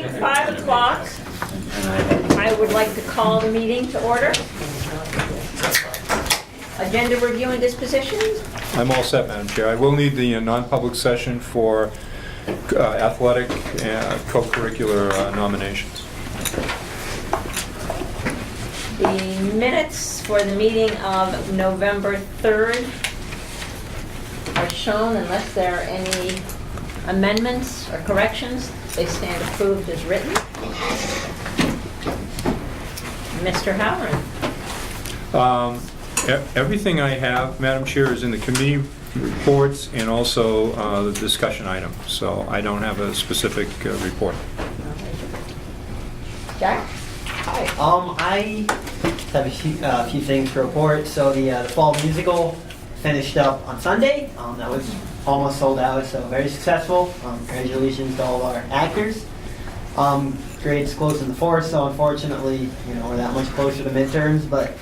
being 5 o'clock, I would like to call the meeting to order. Agenda review and dispositions. I'm all set, Madam Chair. I will need the non-public session for athletic and co-curricular nominations. The minutes for the meeting of November 3rd are shown unless there are any amendments or corrections. They stand approved as written. Mr. Howard. Everything I have, Madam Chair, is in the committee reports and also the discussion item, so I don't have a specific report. Jack? Hi. I have a few things to report. So the fall musical finished up on Sunday. That was almost sold out, so very successful. Congratulations to all of our actors. Grades close in the fourth, so unfortunately, we're that much closer to midterms, but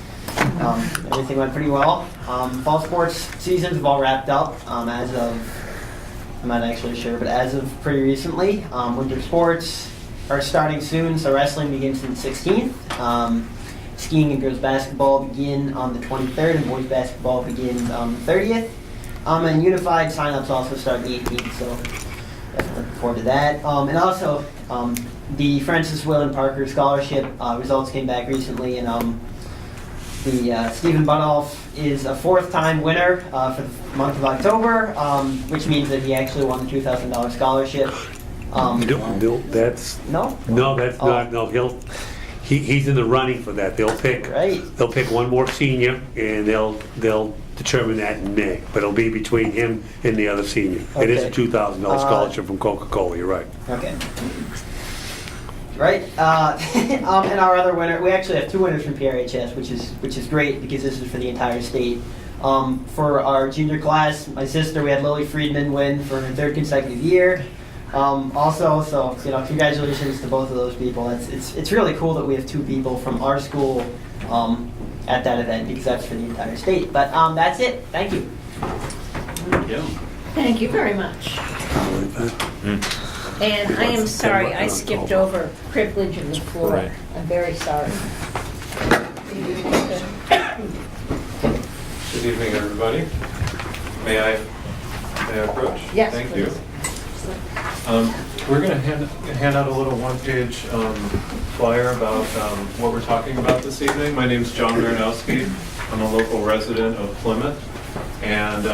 everything went pretty well. Fall sports seasons have all wrapped up as of, I'm not actually sure, but as of pretty recently. Winter sports are starting soon, so wrestling begins on the 16th. Skiing and girls basketball begin on the 23rd, and boys basketball begins on the 30th. And unified signups also start the 18th, so definitely looking forward to that. And also, the Francis Willen Parker Scholarship results came back recently, and the Stephen Buttolph is a 4th-time winner for the month of October, which means that he actually won the $2,000 scholarship. No, that's No? no, that's Oh. not. No, he's in the running for that. They'll pick one more senior, and they'll determine that in May. But it'll be between him and the other senior. It is a Okay. $2,000 scholarship from Coca-Cola. You're right. Okay. Right. And our other winner, we actually have 2 winners from PRHS, which is great because this is for the entire state. For our junior class, my sister, we had Lily Friedman win for her 3rd consecutive year. Also, so congratulations to both of those people. It's really cool that we have 2 people from our school at that event because that's for the entire state. But that's it. Thank you. Thank you very much. And I am sorry, I skipped over privilege of the floor. Right. I'm very sorry. Good evening, everybody. May I approach? Yes, Thank please. you. We're going to hand out a little one-page flyer about what we're talking about this evening. My name's John Baranowski. I'm a local resident of Plymouth, and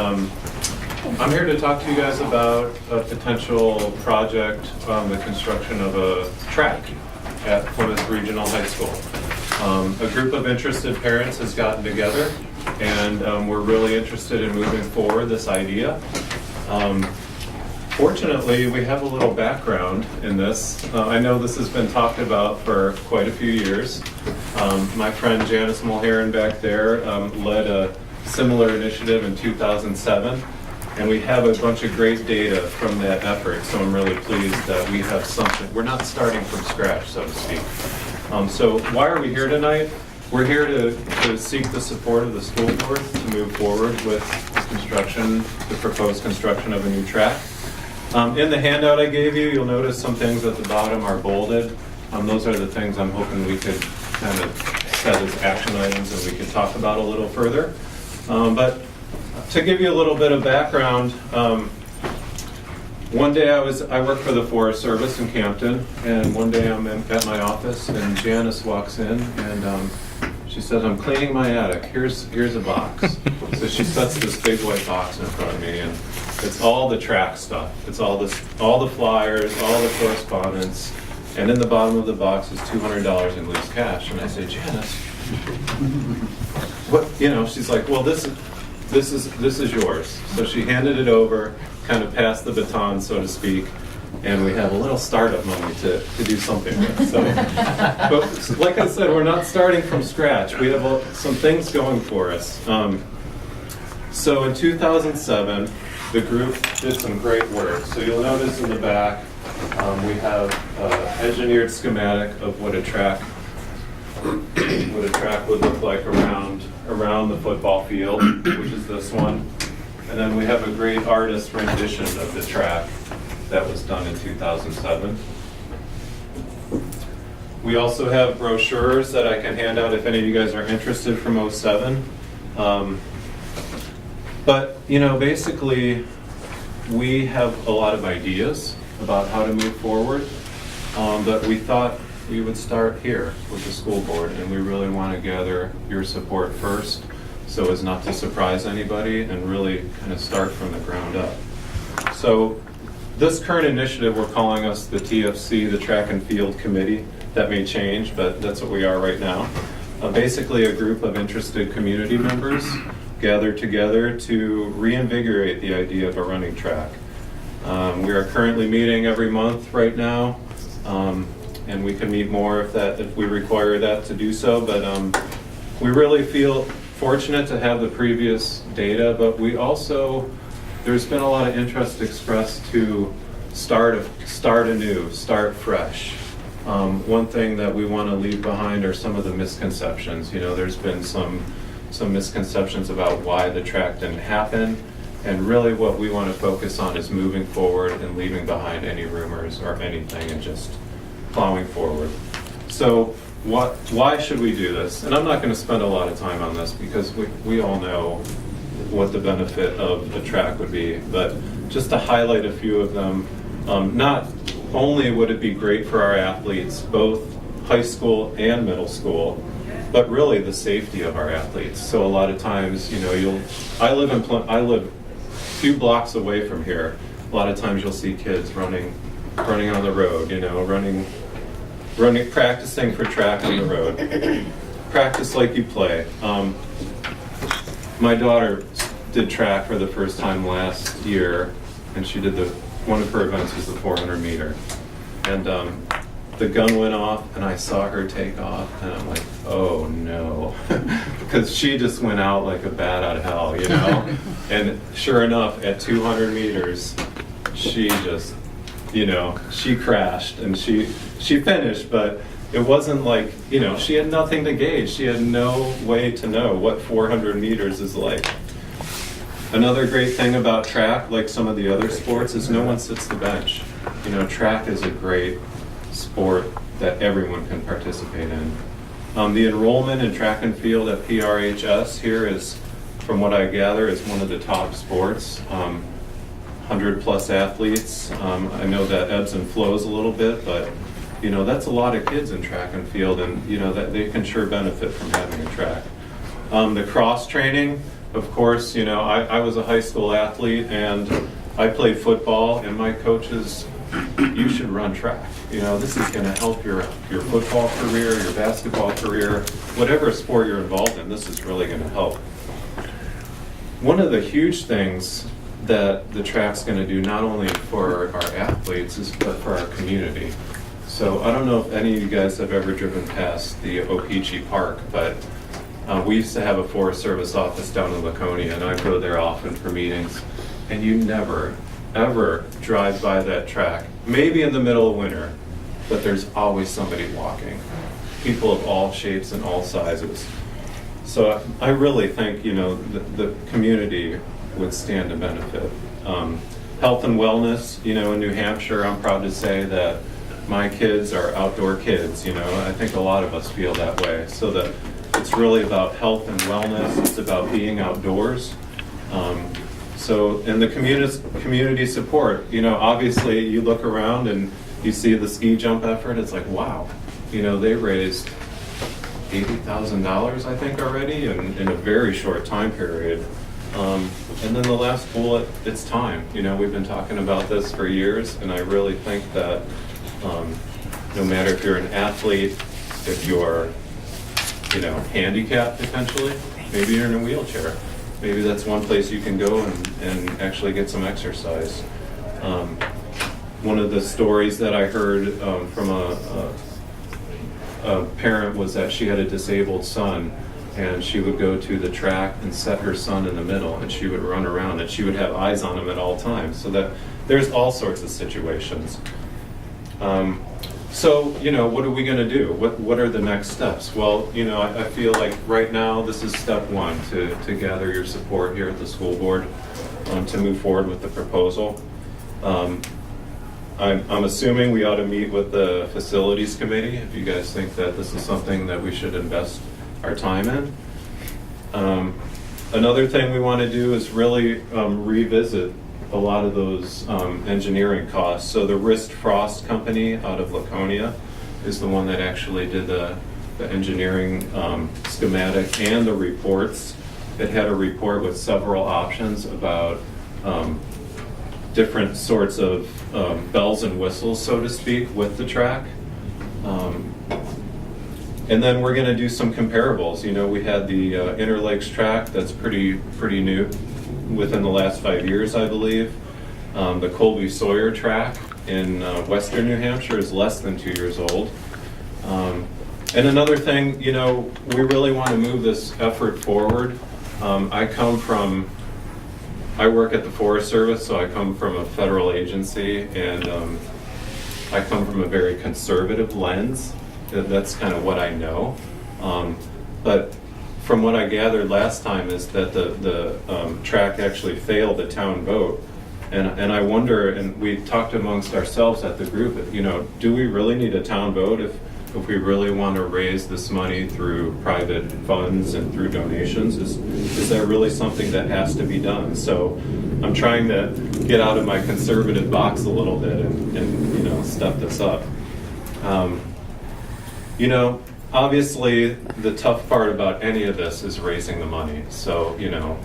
I'm here to talk to you guys about a potential project, the construction of a track at Plymouth Regional High School. A group of interested parents has gotten together, and we're really interested in moving forward this idea. Fortunately, we have a little background in this. I know this has been talked about for quite a few years. My friend Janice Mulheron back there led a similar initiative in 2007, and we have a bunch of great data from that effort, so I'm really pleased that we have something. We're not starting from scratch, so to speak. So why are we here tonight? We're here to seek the support of the school board to move forward with the proposed construction of a new track. In the handout I gave you, you'll notice some things at the bottom are bolded. Those are the things I'm hoping we could kind of set as action items and we could talk about a little further. But to give you a little bit of background, one day I work for the Forest Service in Campton, and one day I'm at my office and Janice walks in and she says, "I'm cleaning my attic. Here's a box." So she sets this big white box in front of me, and it's all the track stuff. It's all the flyers, all the correspondence, and in the bottom of the box is $200 in loose cash. And I say, "Janice, what?" She's like, "Well, this is yours." So she handed it over, kind of passed the baton, so to speak. And we have a little startup money to do something with. So, but like I said, we're not starting from scratch. We have some things going for us. So in 2007, the group did some great work. So you'll notice in the back, we have engineered schematic of what a track would look like around the football field, which is this one. And then we have a great artist rendition of the track that was done in 2007. We also have brochures that I can hand out if any of you guys are interested from '07. But, you know, basically, we have a lot of ideas about how to move forward, but we thought we would start here with the school board, and we really want to gather your support first so as not to surprise anybody and really kind of start from the ground up. So this current initiative, we're calling us the TFC, the Track and Field Committee. That may change, but that's what we are right now. Basically a group of interested community members gathered together to reinvigorate the idea of a running track. We are currently meeting every month right now, and we can meet more if we require that to do so, but we really feel fortunate to have the previous data, but we also, there's been a lot of interest expressed to start anew, start fresh. One thing that we want to leave behind are some of the misconceptions. You know, there's been some misconceptions about why the track didn't happen, and really what we want to focus on is moving forward and leaving behind any rumors or anything and just plowing forward. So why should we do this? And I'm not going to spend a lot of time on this because we all know what the benefit of the track would be, but just to highlight a few of them, not only would it be great for our athletes, both high school and middle school, but really the safety of our athletes. So a lot of times, you know, I live a few blocks away from here. A lot of times you'll see kids running on the road, you know, practicing for track on the road. Practice like you play. My daughter did track for the first time last year, and she did one of her events was the 400 meter. And the gun went off, and I saw her take off, and I'm like, oh no. Because she just went out like a bat out of hell, you know? And sure enough, at 200 meters, she just, you know, she crashed, and she finished, but it wasn't like, you know, she had nothing to gauge. She had no way to know what 400 meters is like. Another great thing about track, like some of the other sports, is no one sits the bench. You know, track is a great sport that everyone can participate in. The enrollment in track and field at PRHS here is, from what I gather, is one of the top sports. 100 plus athletes. I know that ebbs and flows a little bit, but you know, that's a lot of kids in track and field, and you know that they can sure benefit from having a track. The cross training, of course, you know, I was a high school athlete and I played football, and my coaches, you should run track. You know, this is going to help your football career, your basketball career, whatever sport you're involved in, this is really going to help. One of the huge things that the track's going to do, not only for our athletes, but for our community. So I don't know if any of you guys have ever driven past the Opeechee Park, but we used to have a Forest Service office down in Laconia, and I go there often for meetings, and you never, ever drive by that track, maybe in the middle of winter, but there's always somebody walking, people of all shapes and all sizes. So I really think, you know, the community would stand to benefit. Health and wellness, you know, in New Hampshire, I'm proud to say that my kids are outdoor kids, you know. I think a lot of us feel that way. So that it's really about health and wellness. It's about being outdoors. And the community support, you know, obviously you look around and you see the ski jump effort, it's like, wow, you know, they raised $80,000, I think, already in a very short time period. And then the last bullet, it's time. You know, we've been talking about this for years, and I really think that no matter if you're an athlete, if you're, you know, handicapped potentially, maybe you're in a wheelchair, maybe that's one place you can go and actually get some exercise. One of the stories that I heard from a parent was that she had a disabled son, and she would go to the track and set her son in the middle, and she would run around, and she would have eyes on him at all times. So that there's all sorts of situations. So, you know, what are we going to do? What are the next steps? Well, you know, I feel like right now this is step one, to gather your support here at the school board to move forward with the proposal. I'm assuming we ought to meet with the facilities committee if you guys think that this is something that we should invest our time in. Another thing we want to do is really revisit a lot of those engineering costs. So the Rist Frost company out of Laconia is the one that actually did the engineering schematic and the reports. It had a report with several options about different sorts of bells and whistles, so to speak, with the track. And then we're going to do some comparables. You know, we had the Interlakes track that's pretty new, within the last 5 years, I believe. The Colby Sawyer track in western New Hampshire is less than 2 years old. And another thing, you know, we really want to move this effort forward. I work at the Forest Service, so I come from a federal agency, and I come from a very conservative lens. That's kind of what I know. But from what I gathered last time is that the track actually failed a town vote. And I wonder, and we talked amongst ourselves at the group, you know, do we really need a town vote if we really want to raise this money through private funds and through donations? Is that really something that has to be done? So I'm trying to get out of my conservative box a little bit and you know, step this up. You know, obviously the tough part about any of this is raising the money. So, you know,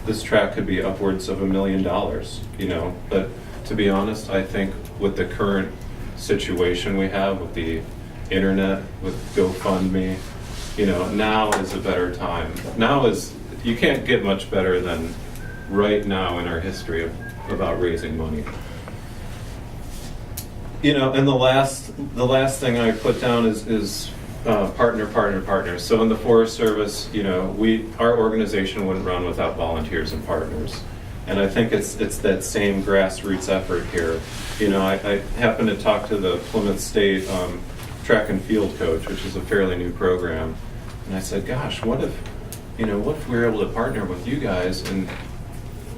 this track could be upwards of $1 million, you know, but to be honest, I think with the current situation we have with the internet, with GoFundMe, you know, now is a better time. You can't get much better than right now in our history about raising money. You know, and the last thing I put down is partner. So in the Forest Service, you know, our organization wouldn't run without volunteers and partners. And I think it's that same grassroots effort here. You know, I happened to talk to the Plymouth State track and field coach, which is a fairly new program. And I said, gosh, what if we were able to partner with you guys and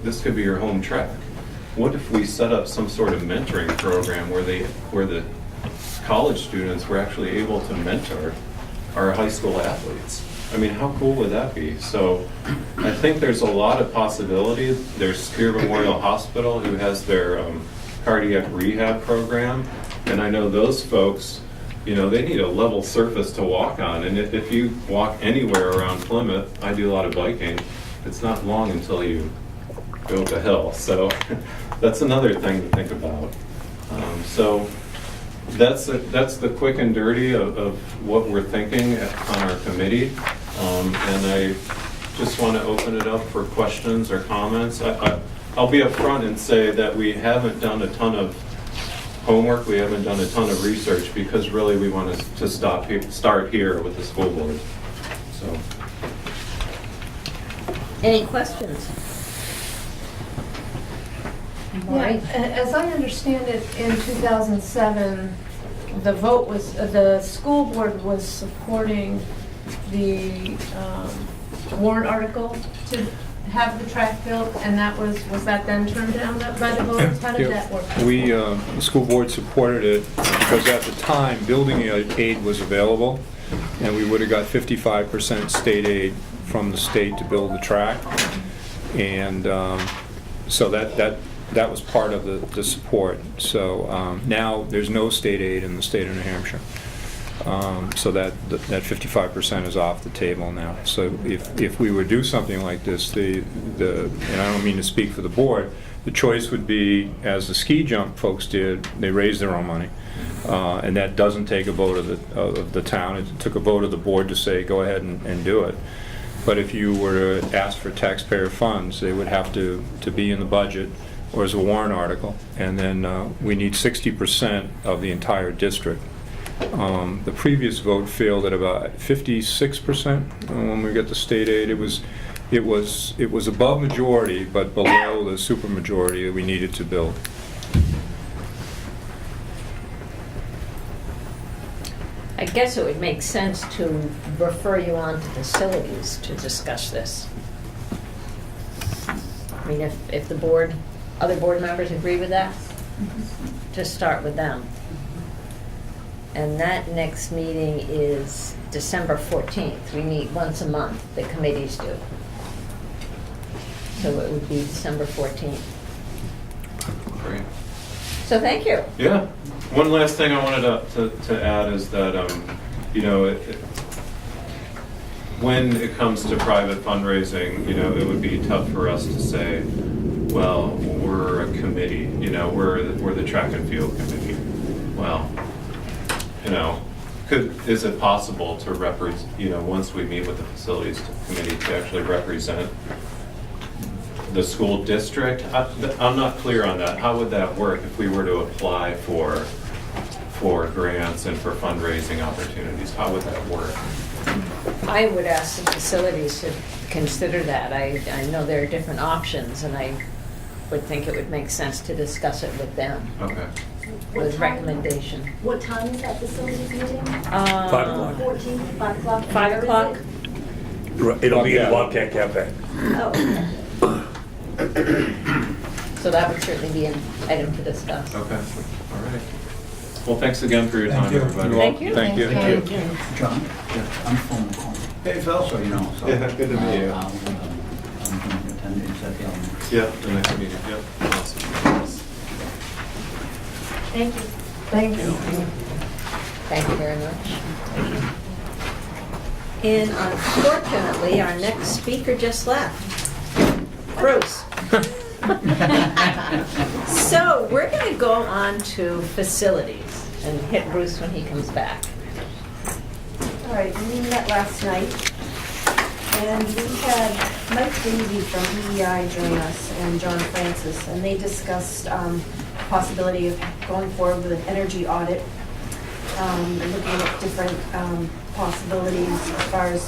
this could be your home track? What if we set up some sort of mentoring program where the college students were actually able to mentor our high school athletes? I mean, how cool would that be? So I think there's a lot of possibility. There's Spear Memorial Hospital, who has their cardiac rehab program. And I know those folks, you know, they need a level surface to walk on. And if you walk anywhere around Plymouth, I do a lot of biking, it's not long until you go up a hill. So that's another thing to think about. So that's the quick and dirty of what we're thinking on our committee. And I just want to open it up for questions or comments. I'll be upfront and say that we haven't done a ton of homework, we haven't done a ton of research, because really we want to start here with the school board. So. Any questions? Yeah, as I understand it, in 2007, the school board was supporting the warrant article to have the track built, and was that then turned down by the voters? How did that work? The school board supported it because at the time, building aid was available, and we would have got 55% state aid from the state to build the track. And so that was part of the support. So now there's no state aid in the state of New Hampshire. So that 55% is off the table now. So if we would do something like this, and I don't mean to speak for the board, the choice would be, as the ski jump folks did, they raised their own money. And that doesn't take a vote of the town. It took a vote of the board to say, go ahead and do it. But if you were to ask for taxpayer funds, they would have to be in the budget or as a warrant article. And then we need 60% of the entire district. The previous vote failed at about 56% when we got the state aid. It was above majority, but below the supermajority that we needed to build. I guess it would make sense to refer you on to facilities to discuss this. I mean, if the other board members agree with that? to start with them. And that next meeting is December 14th. We meet once a month, the committees do. So it would be December 14th. Great. So thank you. Yeah. One last thing I wanted to add is that, you know, when it comes to private fundraising, you know, it would be tough for us to say, well, we're a committee, you know, we're the track and field committee. Well, you know, is it possible to represent, you know, once we meet with the facilities committee, to actually represent the school district? I'm not clear on that. How would that work if we were to apply for grants and for fundraising opportunities? How would that work? I would ask the facilities to consider that. I know there are different options, and I would think it would make sense to discuss it with them, Okay. with recommendation. What time is that facilities meeting? 5 o'clock. 14, 5 o'clock? 5 o'clock? It'll be in Yeah. the Bobcat Cafe. Oh, So that would certainly be an item to discuss. Okay. All right. Well, thanks again for your Thank time, you. everybody. Thank you. Thank you. Thank you. John, I'm from home. Hey, Phil, so you know. So, Yeah, good to meet you. I'm going to attend the executive. Yeah, the next meeting. Yep. Awesome. Thank you. Thank you. Thank you very much. And unfortunately, our next speaker just left. Bruce. So we're going to go on to facilities and hit Bruce when he comes back. all right, we met last night, and we had Mike Davey from EEI join us, and John Francis, and they discussed possibility of going forward with an energy audit, and looking at different possibilities as far as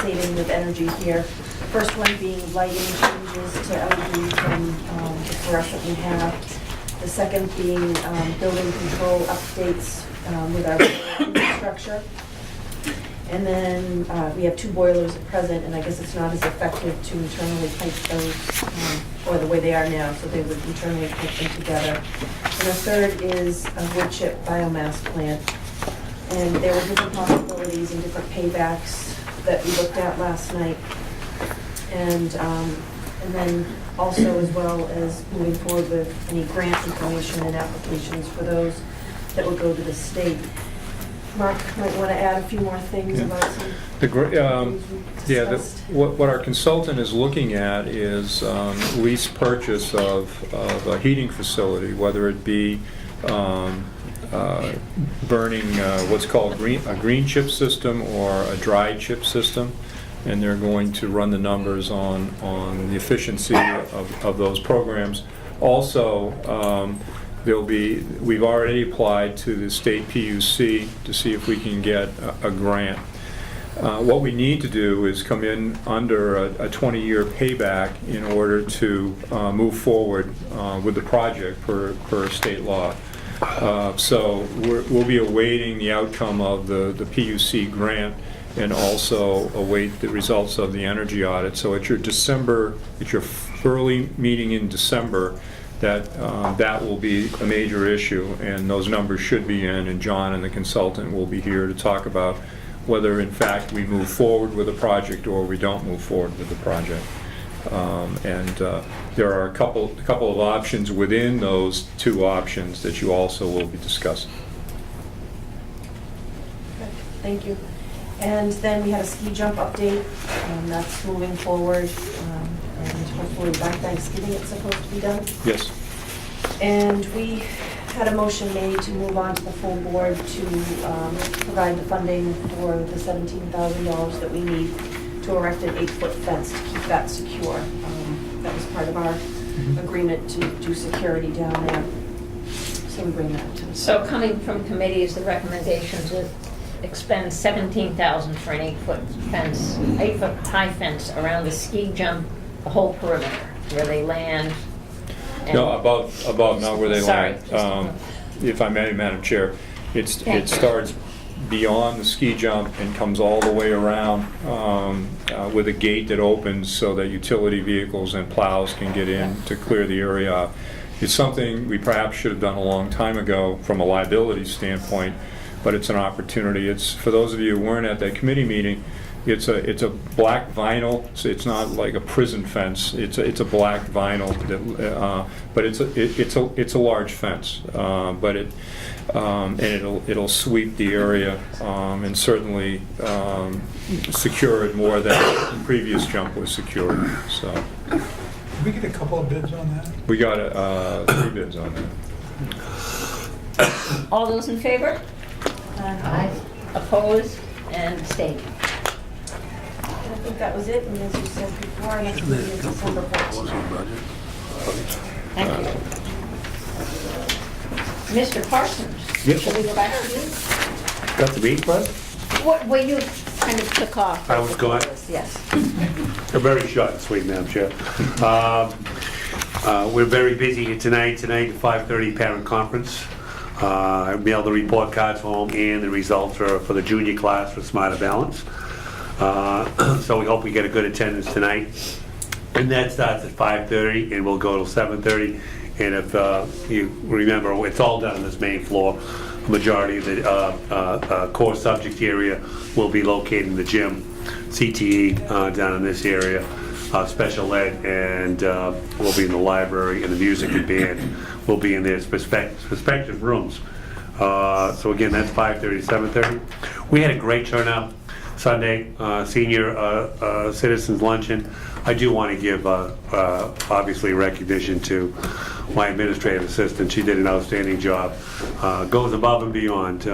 saving with energy here. First one being lighting changes to LED from the fluorescent we have. The second being building control updates with our infrastructure. And then we have 2 boilers at present, and I guess it's not as effective to internally pipe those, or the way they are now, so they would internally pipe them together. And the third is a wood chip biomass plant. And there were different possibilities and different paybacks that we looked at last night. And then also as well as moving forward with any grant information and applications for those that will go to the state. Mark might want to add a few more things about some The things we Yeah, discussed. what our consultant is looking at is lease purchase of a heating facility, whether it be burning what's called a green chip system or a dry chip system, and they're going to run the numbers on the efficiency of those programs. Also, we've already applied to the state PUC to see if we can get a grant. What we need to do is come in under a 20-year payback in order to move forward with the project per state law. So we'll be awaiting the outcome of the PUC grant and also await the results of the energy audit. So at your early meeting in December, that will be a major issue, and those numbers should be in, and John and the consultant will be here to talk about whether in fact we move forward with the project or we don't move forward with the project. There are a couple of options within those 2 options that you also will be discussing. Okay, thank you. And then we had a ski jump update, that's moving forward, and hopefully by Thanksgiving it's supposed to be done. Yes. And we had a motion made to move on to the full board to provide the funding for the $17,000 that we need to erect an 8-foot fence to keep that secure. That was part of our agreement to do security down there. So we bring that to. So coming from committees, the recommendation to expend $17,000 for an 8-foot fence, 8-foot high fence around the ski jump, the whole perimeter where they land. and- No, above, not where they Sorry, land. just above. If I may, Madam Chair, Thank it you. starts beyond the ski jump and comes all the way around with a gate that opens so that utility vehicles and plows can get in to clear the area out. It's something we perhaps should have done a long time ago from a liability standpoint, but it's an opportunity. It's, for those of you who weren't at that committee meeting, it's a black vinyl, so it's not like a prison fence. It's a black vinyl, that, but it's a large fence. But and it'll sweep the area and certainly secure it more than the previous jump was secured. So Did we get a couple of bids on that? we got 3 bids on that. All those in favor? Aye. Opposed and abstaining? I think that was it, and as you said before, our next meeting is December 14th. Thank you. Mr. Parsons, Yep. shall we go back to you? Got the meat, bud? Well, you kind of took off. I was gone. Yes. A very short and sweet, Madam Chair. We're very busy here tonight. Tonight, at 5:30 parent conference. I mailed the report cards home and the results are for the junior class for Smarter Balance. So we hope we get a good attendance tonight. And that starts at 5:30 and we'll go till 7:30. And if you remember, it's all done on this main floor. A majority of the core subject area will be located in the gym, CTE down in this area, special ed, and we'll be in the library, and the music and band will be in their respective rooms. So again, that's 5:30 to 7:30. We had a great turnout Sunday, senior citizens luncheon. I do want to give obviously recognition to my administrative assistant. She did an outstanding job, goes above and beyond.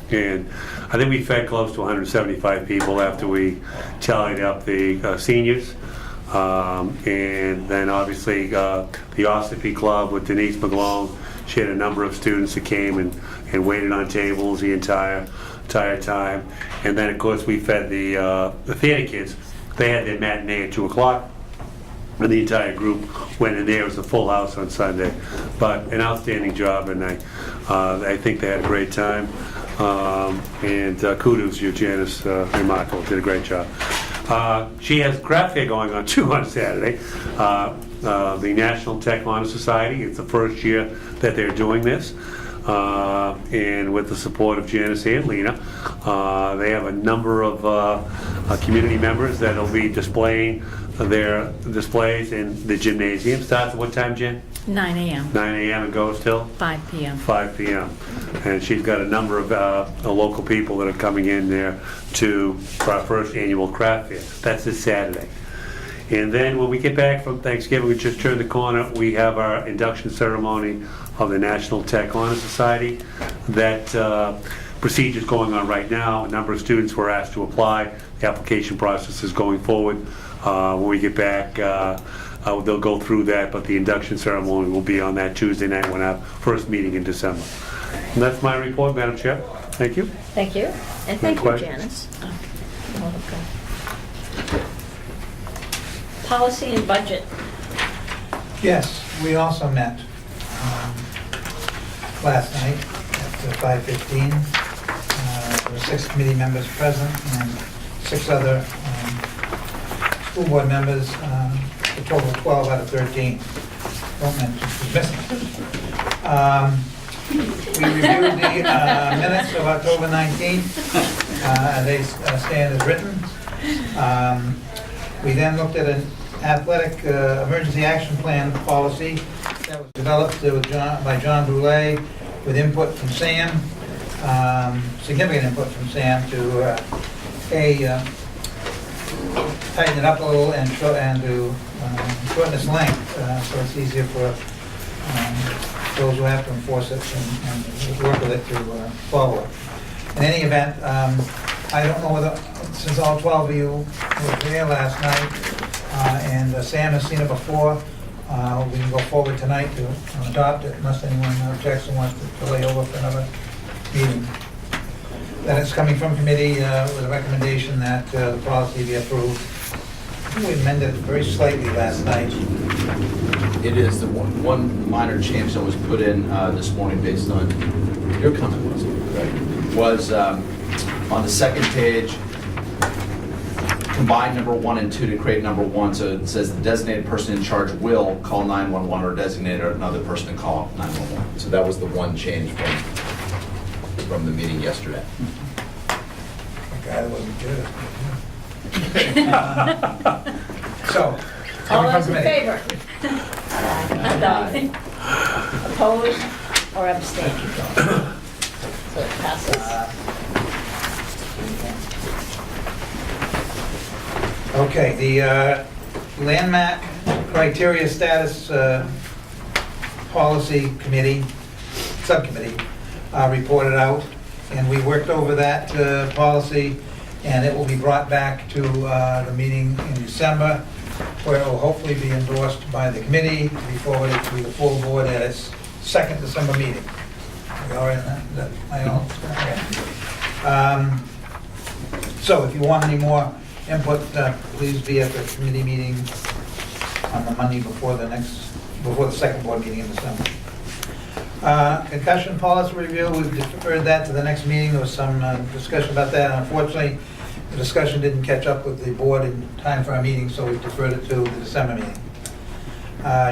And I think we fed close to 175 people after we tallied up the seniors. And then obviously the Ossipee Club with Denise McGlone. She had a number of students that came and waited on tables the entire time. And then of course we fed the theater kids. They had their matinee at 2 o'clock. And the entire group went in there. It was a full house on Sunday. But an outstanding job, and I think they had a great time. And kudos to you, Janice. Remarkable. Did a great job. She has a craft fair going on too on Saturday. The National Tech Honor Society. It's the first year that they're doing this. And with the support of Janice and Lena, they have a number of community members that will be displaying their displays in the gymnasium. Starts at what time, Jen? 9 a.m. 9 a.m. and goes till? 5 p.m. 5 p.m. And she's got a number of local people that are coming in there for our first annual craft fair. That's this Saturday. And then when we get back from Thanksgiving, we just turn the corner, we have our induction ceremony of the National Tech Honor Society. That procedure's going on right now. A number of students were asked to apply. The application process is going forward. When we get back, they'll go through that, but the induction ceremony will be on that Tuesday night when our first meeting in December. And that's my report, Madam Chair. Thank you. Thank you. And thank you, questions? Janice. Oh, okay. Policy and budget. Yes, we also met last night at 5:15. There were 6 committee members present and 6 other school board members, a total of 12 out of 13. Don't mention who's missing. We reviewed the minutes of October 19th. They stand as written. We then looked at an athletic emergency action plan policy that was developed by John Boulay with input from Sam, significant input from Sam to tighten it up a little and to shorten its length so it's easier for those who have to enforce it and work with it to follow it. In any event, I don't know whether, since all 12 of you were there last night, and Sam has seen it before, we can go forward tonight to adopt it unless anyone objects and wants to delay over for another meeting. Then it's coming from committee with a recommendation that the policy be approved. We amended it very slightly last night. It is. The one minor change that was put in this morning based on your comment, was on the second page, combine number 1 and 2 to create number 1. So it says the designated person in charge will call 911 or designate another person to call 911. So that was the one change from the meeting yesterday. God, it wasn't good. So, All coming from those in committee. favor? Aye. Opposed or abstaining? So it passes. Okay, the landmark criteria status policy committee, subcommittee, reported out, and we worked over that policy, and it will be brought back to the meeting in December, where it will hopefully be endorsed by the committee to be forwarded to the full board at its second December meeting. We all right on that? Is that my own? Okay. So if you want any more input, please be at the committee meeting on the Monday before the second board meeting in December. Concussion policy review, we've deferred that to the next meeting. There was some discussion about that. Unfortunately, the discussion didn't catch up with the board in time for our meeting, so we've deferred it to the December meeting.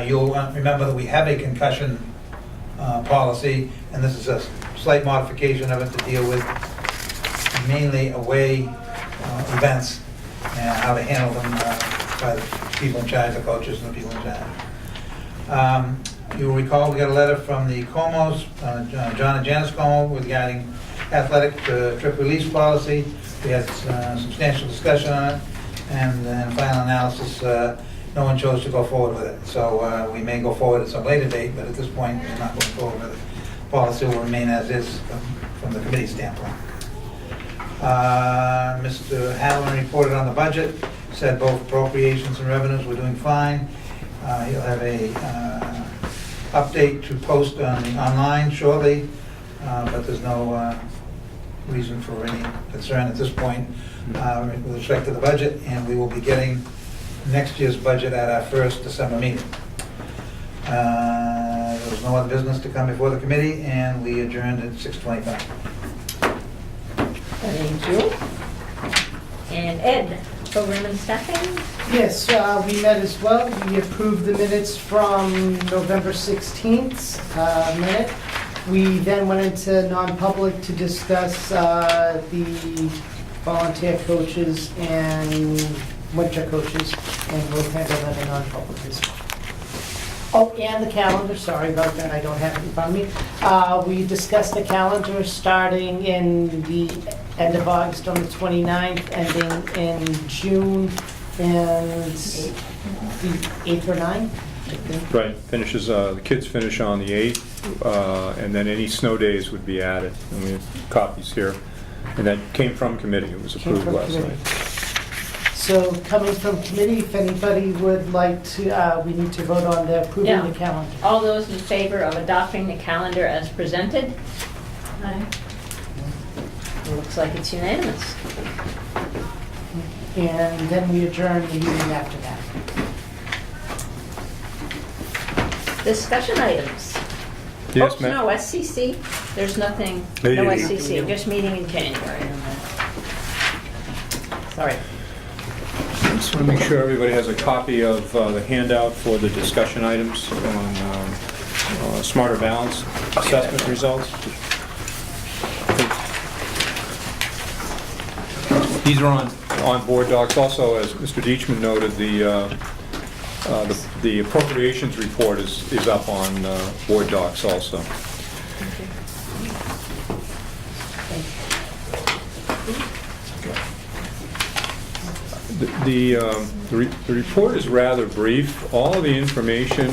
You'll remember that we have a concussion policy, and this is a slight modification of it to deal with mainly away events and how to handle them by the people in charge, the coaches and the people in charge. You'll recall we got a letter from the Comos, John and Janice Como, regarding athletic trip release policy. We had substantial discussion on it, and in final analysis, no one chose to go forward with it. So we may go forward at some later date, but at this point, we're not going forward with it. Policy will remain as is from the committee standpoint. Mr. Halloran reported on the budget, said both appropriations and revenues were doing fine. He'll have a update to post online shortly, but there's no reason for any concern at this point with respect to the budget, and we will be getting next year's budget at our first December meeting. There was no other business to come before the committee, and we adjourned at 6:25. Thank you. And Ed, program and staffing? Yes, we met as well. We approved the minutes from November 16th minute. We then went into non-public to discuss the volunteer coaches and winter coaches, and we'll handle that in non-public as well. Oh, and the calendar, sorry about that, I don't have it in front of me. We discussed the calendar starting in the end of August on the 29th, ending in June, and the 8th or 9th, I think. Right, finishes, the kids finish on the 8th, and then any snow days would be added. And we have copies here. And that came from committee, it was Came approved from last committee. night. So coming from committee, if anybody would like to, we need to vote on the approving Yeah. the calendar. All those in favor of adopting the calendar as presented? Aye. Looks like it's unanimous. And then we adjourn the meeting after that. Discussion items. Yes, Oops, ma'am? no, SCC, there's nothing, Hey, no hey, SCC, just meeting in January. Sorry. Just want to make sure everybody has a copy of the handout for the discussion items on Smarter Balance assessment results. These are on board docs. Also, as Mr. Deitchman noted, the appropriations report is up on board docs also. The report is rather brief. All of the information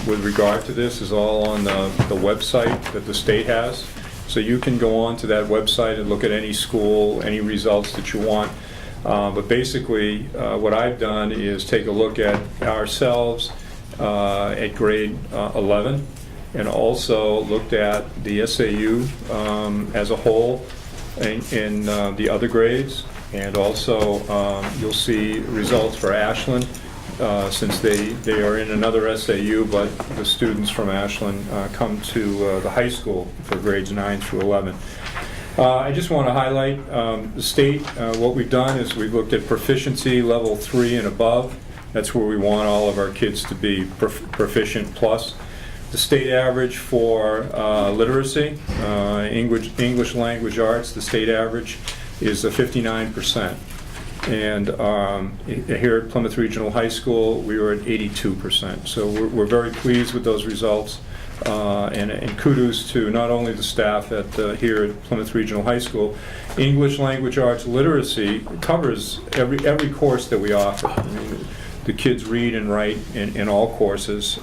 with regard to this is all on the website that the state has. So you can go on to that website and look at any school, any results that you want. But basically, what I've done is take a look at ourselves at grade 11, and also looked at the SAU as a whole in the other grades. And also, you'll see results for Ashland, since they are in another SAU, but the students from Ashland come to the high school for grades 9 through 11. I just want to highlight the state. What we've done is we've looked at proficiency level 3 and above. That's where we want all of our kids to be proficient plus. The state average for literacy, English language arts, the state average is 59%. And here at Plymouth Regional High School, we were at 82%. So we're very pleased with those results. And kudos to not only the staff here at Plymouth Regional High School. English language arts literacy covers every course that we offer. I mean, the kids read and write in all courses.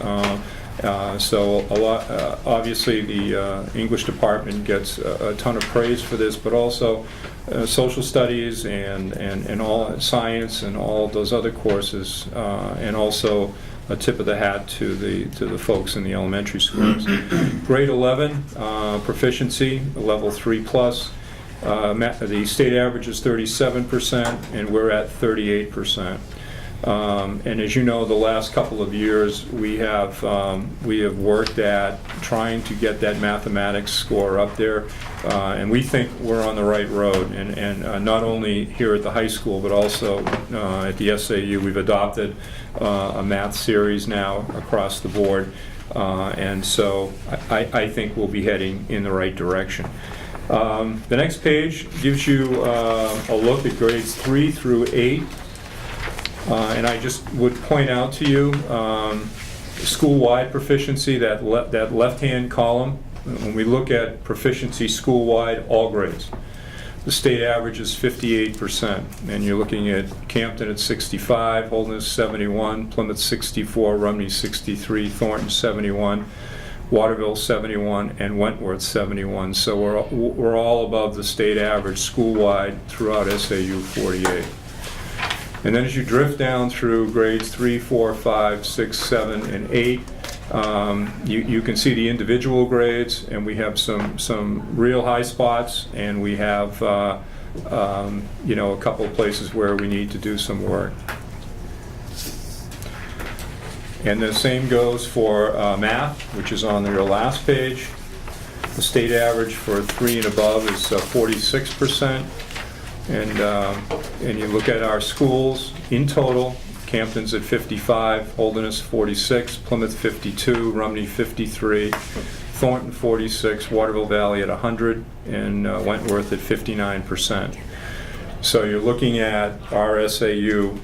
So a lot, obviously the English department gets a ton of praise for this, but also social studies and all science and all those other courses, and also a tip of the hat to the folks in the elementary schools. Grade 11 proficiency level 3 plus. The state average is 37%, and we're at 38%. And as you know, the last couple of years we have worked at trying to get that mathematics score up there, and we think we're on the right road. And not only here at the high school, but also at the SAU, we've adopted a math series now across the board, and so I think we'll be heading in the right direction. The next page gives you a look at grades 3 through 8. And I just would point out to you school-wide proficiency, that left-hand column. When we look at proficiency school-wide, all grades, the state average is 58%. And you're looking at Campton at 65, Holderness 71, Plymouth 64, Rumney 63, Thornton 71, Waterville 71, and Wentworth 71. So we're all above the state average school-wide throughout SAU 48. And then as you drift down through grades 3, 4, 5, 6, 7, and 8, you can see the individual grades, and we have some real high spots, and we have a couple of places where we need to do some work. And the same goes for math, which is on your last page. The state average for 3 and above is 46%. And you look at our schools in total, Campton's at 55, Holderness 46, Plymouth 52, Rumney 53, Thornton 46, Waterville Valley at 100, and Wentworth at 59%. So you're looking at our SAU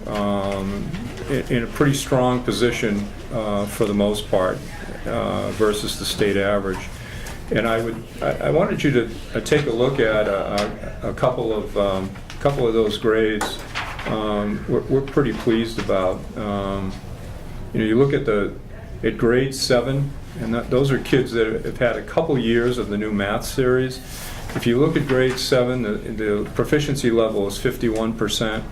in a pretty strong position for the most part versus the state average. And I wanted you to take a look at a couple of those grades. We're pretty pleased about. You look at grade 7, and those are kids that have had a couple years of the new math series. If you look at grade 7, the proficiency level is 51%,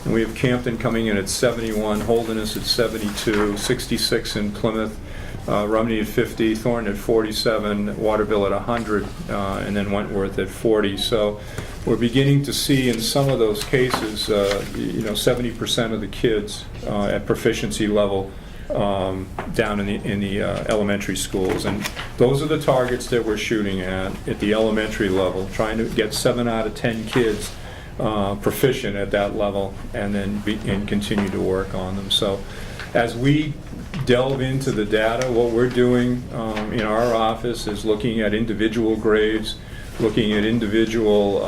and we have Campton coming in at 71, Holderness at 72, 66 in Plymouth, Rumney at 50, Thornton at 47, Waterville at 100, and then Wentworth at 40. So we're beginning to see in some of those cases, 70% of the kids at proficiency level down in the elementary schools, and those are the targets that we're shooting at the elementary level, trying to get 7 out of 10 kids proficient at that level, and then continue to work on them. So as we delve into the data, what we're doing in our office is looking at individual grades, looking at individual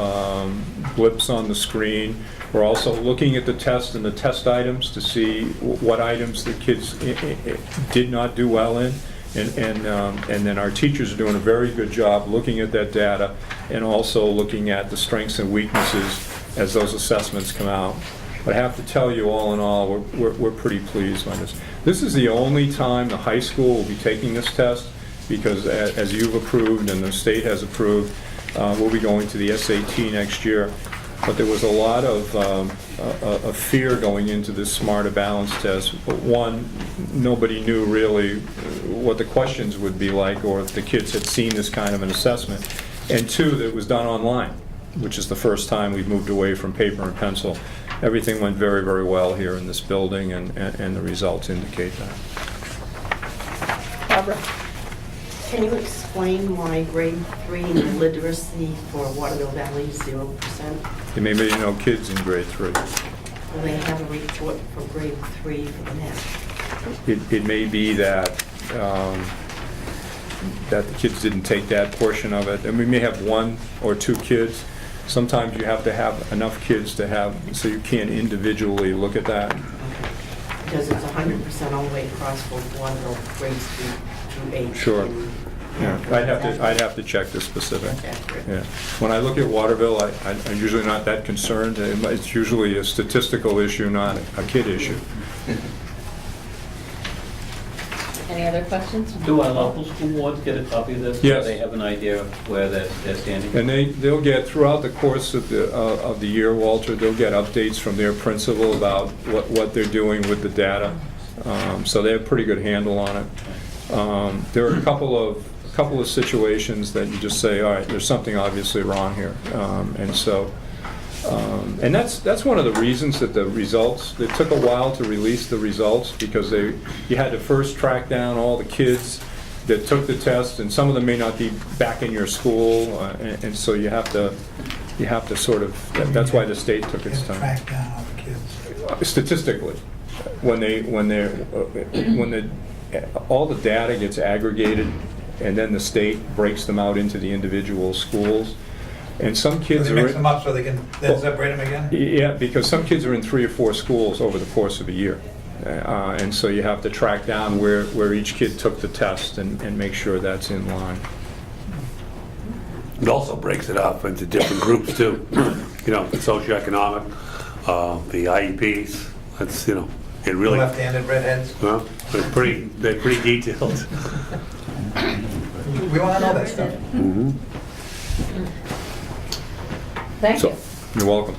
blips on the screen. We're also looking at the test and the test items to see what items the kids did not do well in, and then our teachers are doing a very good job looking at that data and also looking at the strengths and weaknesses as those assessments come out. But I have to tell you, all in all, we're pretty pleased on this. This is the only time the high school will be taking this test, because as you've approved and the state has approved, we'll be going to the SAT next year. But there was a lot of fear going into this Smarter Balance test. But one, nobody knew really what the questions would be like, or if the kids had seen this kind of an assessment. And two, that it was done online, which is the first time we've moved away from paper and pencil. Everything went very, very well here in this building, and the results indicate that. Barbara? Can you explain why grade 3 in literacy for Waterville Valley is 0%? There may be no kids in grade 3. Will they have a report for grade 3 for the math? It may be that, that the kids didn't take that portion of it, and we may have 1 or 2 kids. Sometimes you have to have enough kids to have, so you can't individually look at that. Because it's 100% all the way across for Waterville grades 3 through 8. Sure. And- Yeah, I'd have to check the specific. Accurate. Yeah. When I look at Waterville, I'm usually not that concerned. It's usually a statistical issue, not a kid issue. Any other questions? Do our local school boards get a copy of this? Yes. So they have an idea of where they're standing? And they'll get, throughout the course of the year, Walter, they'll get updates from their principal about what they're doing with the data. So they have a pretty good handle on it. There are a couple of situations that you just say, all right, there's something obviously wrong here. And that's one of the reasons that the results, it took a while to release the results, because you had to first track down all the kids that took the test, and some of them may not be back in your school, and so you have to sort of, that's why the state took its time. Track down all the kids. Statistically, when all the data gets aggregated, and then the state breaks them out into the individual schools, and some kids So are they mix them up so they can then separate them again? yeah, because some kids are in 3 or 4 schools over the course of a year, and so you have to track down where each kid took the test and make sure that's in line. It also breaks it up into different groups too. You know, the socioeconomic, the IEPs, that's, you know, it really, Left-handed redheads. well, they're pretty detailed. We want to know that stuff. Thank you. You're welcome.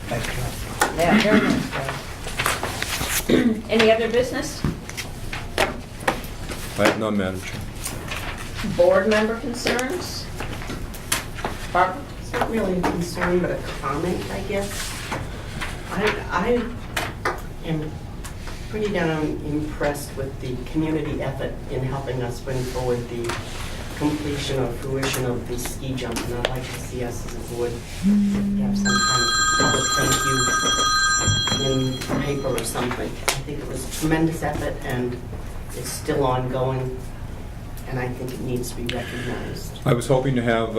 Thanks, John. Yeah, very nice. Any other business? I have none, Madam Chair. Board member concerns? Barbara? It's not really a concern, but a comment, I guess. I am pretty darn impressed with the community effort in helping us bring forward the completion or fruition of the ski jump, and I'd like to see us as a board have some kind of public thank you in the paper or something. I think it was a tremendous effort, and it's still ongoing, and I think it needs to be recognized. I was hoping to have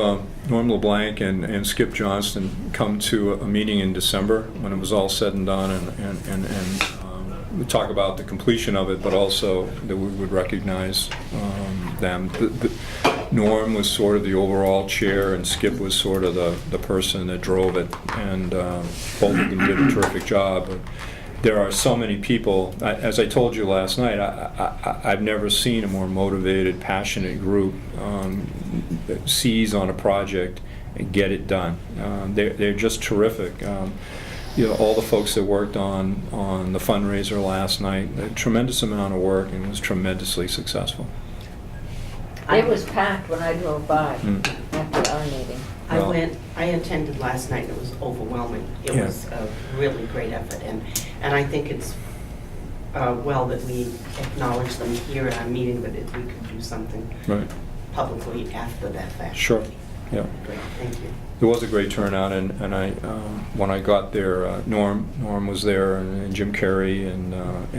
Norm LeBlanc and Skip Johnston come to a meeting in December when it was all said and done, and we talk about the completion of it, but also that we would recognize them. Norm was sort of the overall chair, and Skip was sort of the person that drove it, and both of them did a terrific job. But there are so many people, as I told you last night, I've never seen a more motivated, passionate group that seize on a project and get it done. They're just terrific. You know, all the folks that worked on the fundraiser last night, a tremendous amount of work, and it was tremendously successful. It was packed when I drove by after our meeting. I attended last night, and it was overwhelming. It Yeah. was a really great effort, and I think it's well that we acknowledge them here at our meeting, but if we could do something Right. publicly after that fact. Sure. Yeah. Great, thank you. It was a great turnout, and I when I got there, Norm was there, and Jim Carey, and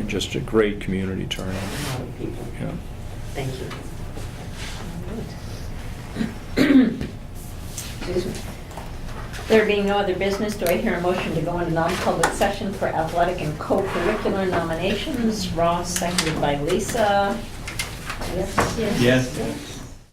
just a great community turnout. A lot of people. Yeah. Thank you. Excuse me. There being no other business, do I hear a motion to go into non-public session for athletic and co-curricular nominations? Ross, seconded by Lisa. Yes? Yes.